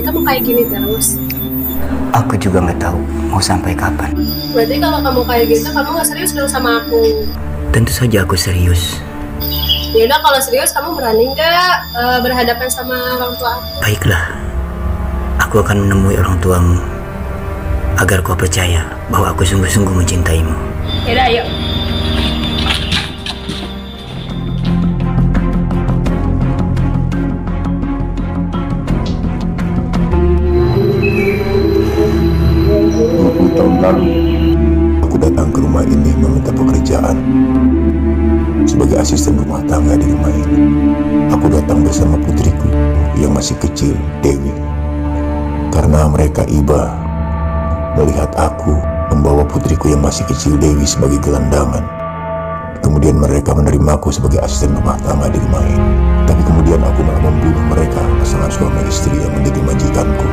kita mau kayak gini terus? Aku juga nggak tahu mau sampai kapan. Berarti kalau kamu kayak gitu, kamu nggak serius dong sama aku? Tentu saja aku serius. Yaudah, kalau serius kamu berani nggak berhadapan sama orang tua aku? Baiklah, aku akan menemui orang tuamu agar kau percaya bahwa aku sungguh-sungguh mencintaimu. Yaudah, ayo. Tahun lalu, aku datang ke rumah ini meminta pekerjaan sebagai asisten rumah tangga di rumah ini. Aku datang bersama putriku yang masih kecil, Dewi. Karena mereka iba melihat aku membawa putriku yang masih kecil, Dewi, sebagai gelandangan. Kemudian mereka menerimaku sebagai asisten rumah tangga di rumah ini. Tapi kemudian aku malah membunuh mereka, pasangan suami istri yang menjadi majikanku,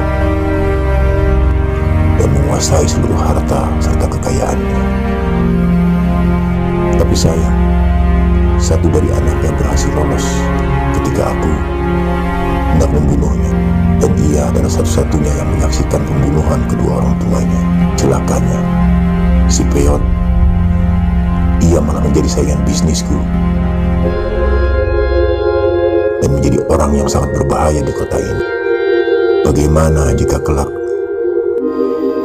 dan menguasai seluruh harta serta kekayaannya. Tapi sayang, satu dari anaknya berhasil lolos ketika aku hendak membunuhnya. Dan ia adalah satu-satunya yang menyaksikan pembunuhan kedua orang tuanya. Celakanya, si Peot, ia malah menjadi saingan bisnisku dan menjadi orang yang sangat berbahaya di kota ini. Bagaimana jika kelak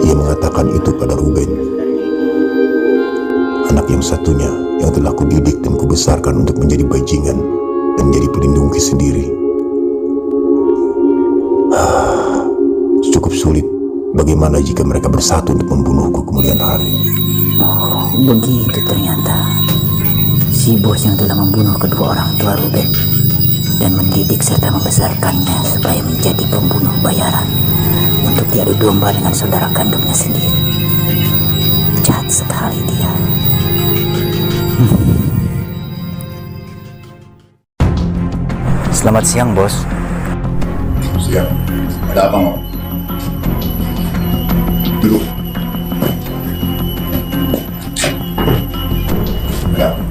ia mengatakan itu pada Ruben, anak yang satunya yang telah kudidik dan kubesarkan untuk menjadi bajingan dan menjadi pelindungku sendiri. Cukup sulit. Bagaimana jika mereka bersatu untuk membunuhku kemudian hari? Oh, begitu ternyata. Si bos yang telah membunuh kedua orang tua Ruben dan mendidik serta membesarkannya supaya menjadi pembunuh bayaran untuk diadu domba dengan saudara kandungnya sendiri. Jahat sekali dia. Selamat siang, bos. Siap. Ada apa, mau? Duduk. Ada apa?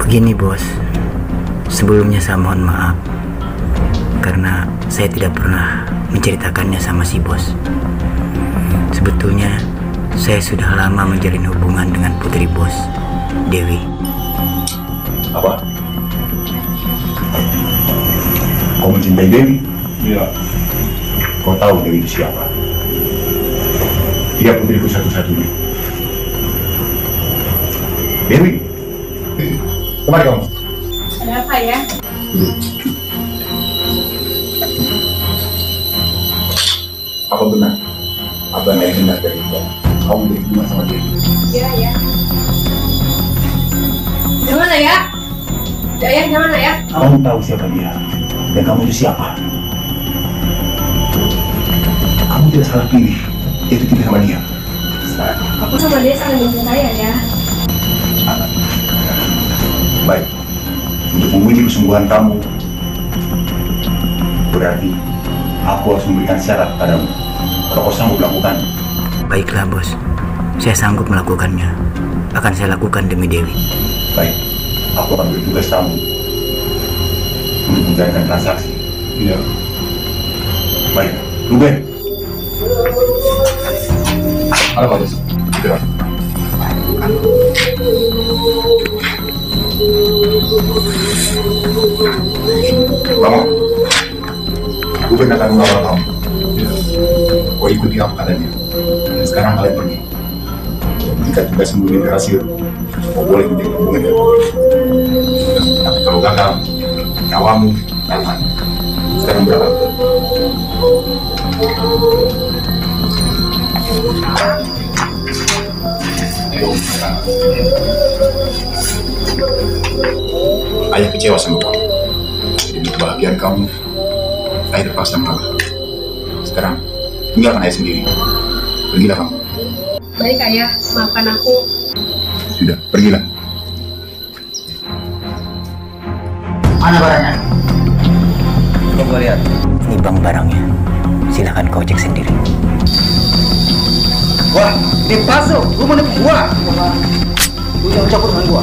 Begini, bos. Sebelumnya saya mohon maaf karena saya tidak pernah menceritakannya sama si bos. Sebetulnya saya sudah lama menjalin hubungan dengan putri bos, Dewi. Apa? Kau mencintai Dewi? Iya. Kau tahu Dewi itu siapa? Dia putriku satu-satunya. Dewi, kemari kamu. Ada apa ya? Duduk. Apa benar? Abang yang benar dari itu. Kamu beri hubungan sama dia. Iya, ya. Gimana ya? Daya, gimana ya? Kamu tahu siapa dia? Dan kamu itu siapa? Kamu tidak salah pilih. Yaitu pilih sama dia. Aku sama dia saling mencintai ya. Baik. Untuk menguji kesungguhan kamu, berarti aku harus memberikan syarat padamu. Kalau kau sanggup melakukan. Baiklah, bos. Saya sanggup melakukannya. Akan saya lakukan demi Dewi. Baik, aku akan beri tugas kamu untuk menjalankan transaksi. Iya. Baik, Ruben. Halo, Pak Bos. Tidak. Kamu, Ruben akan mengawal kamu. Kau ikuti apa katanya. Dan sekarang kalian pergi. Jika tugas sembunyi berhasil, kau boleh menjadi hubungan dengan kau. Tapi kalau gagal, nyawamu taruhan. Sekarang berangkat. Ayah kecewa sama kamu. Demi kebahagiaan kamu, ayah terpaksa mengalah. Sekarang, tinggalkan ayah sendiri. Pergilah kamu. Baik, ayah. Maafkan aku. Sudah, pergilah. Mana barangnya? Coba gua lihat. Ini bang barangnya. Silahkan kau cek sendiri. Wah, ini palsu. Lu mau nipu gua. Lu jangan campur dengan gua.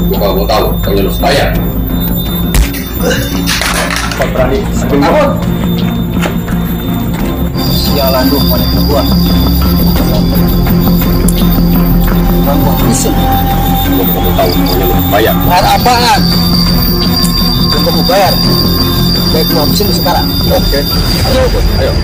Gua kalau mau tahu, kau harus bayar. Kau berani? Takut. Bandung, wanita gua. Bang, gua pusing. Gua mau tahu, pokoknya lu bayar. Bayar apaan? Belum kamu bayar. Baik, gua habisin lu sekarang. Oke. Ayo, bos. Ayo.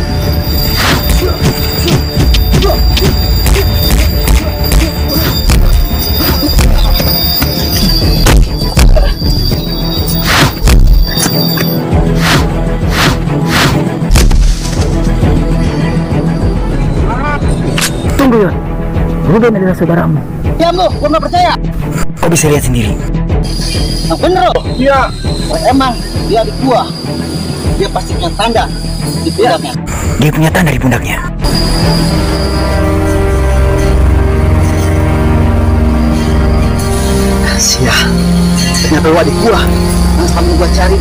Tunggu, Yon. Ruben adalah saudaramu. Diam lu, gua nggak percaya. Kau bisa lihat sendiri. Yang bener loh. Iya. Emang dia adik gua. Dia pasti punya tanda di pundaknya. Dia punya tanda di pundaknya. Sial. Ternyata lu adik gua. Yang sambil gua cari.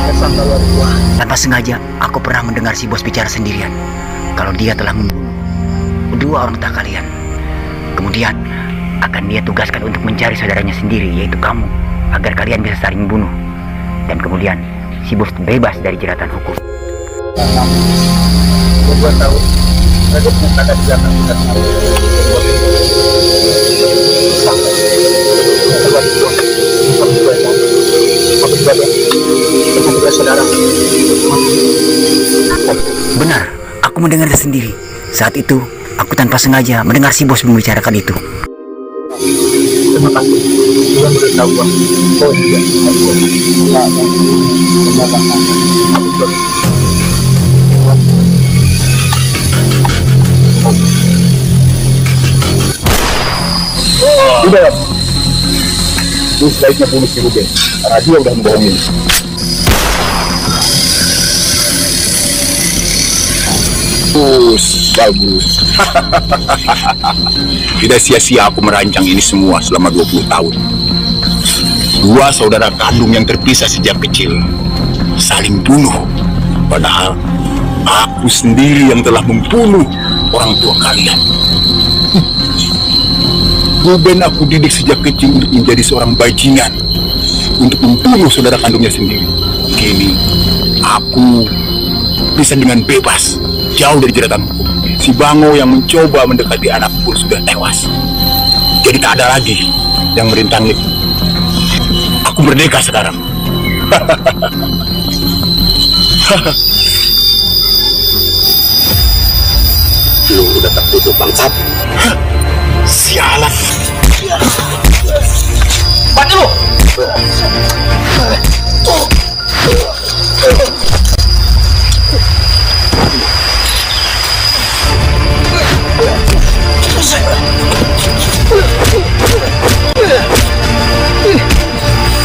Tersangka lu adik gua. Tanpa sengaja, aku pernah mendengar si bos bicara sendirian. Kalau dia telah membunuh kedua orang tua kalian. Kemudian, akan dia tugaskan untuk mencari saudaranya sendiri, yaitu kamu, agar kalian bisa saling bunuh. Dan kemudian, si bos bebas dari jeratan hukum. Gua tahu. Mereka punya tanda di belakang kita. Benar, aku mendengar sendiri. Saat itu, aku tanpa sengaja mendengar si bos membicarakan itu. Terima kasih. Tuhan beritahu gua. Oh iya. Udah, lu sebaiknya bunuh si Ruben, karena dia udah membohongin. Bagus. Tidak sia-sia aku merancang ini semua selama 20 tahun. Dua saudara kandung yang terpisah sejak kecil saling bunuh, padahal aku sendiri yang telah membunuh orang tua kalian. Ruben aku didik sejak kecil untuk menjadi seorang bajingan, untuk membunuh saudara kandungnya sendiri. Kini aku bisa dengan bebas, jauh dari jeratan hukum. Si Bango yang mencoba mendekati anakku pun sudah tewas. Jadi tak ada lagi yang merintangi. Aku merdeka sekarang. Lu udah tertutup bangsat. Sialan. Mati lu.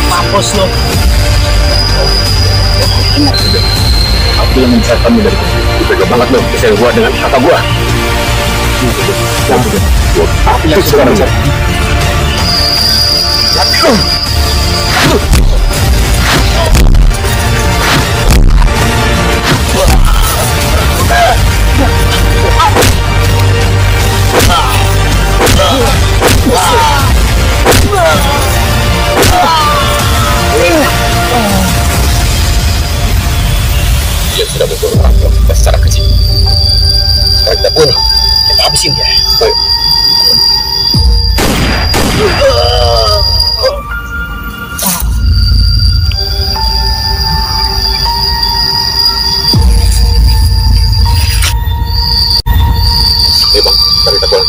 Mampus lu. Aku yang membesarkan kamu dari kecil. Tega banget lo, kesel gua dengan kata gua. Aku yang sekarang. Dia sudah membunuh orang tua kita secara kecil. Sekarang kita bunuh, kita habisin dia. Ayo. Bang, kita pulang.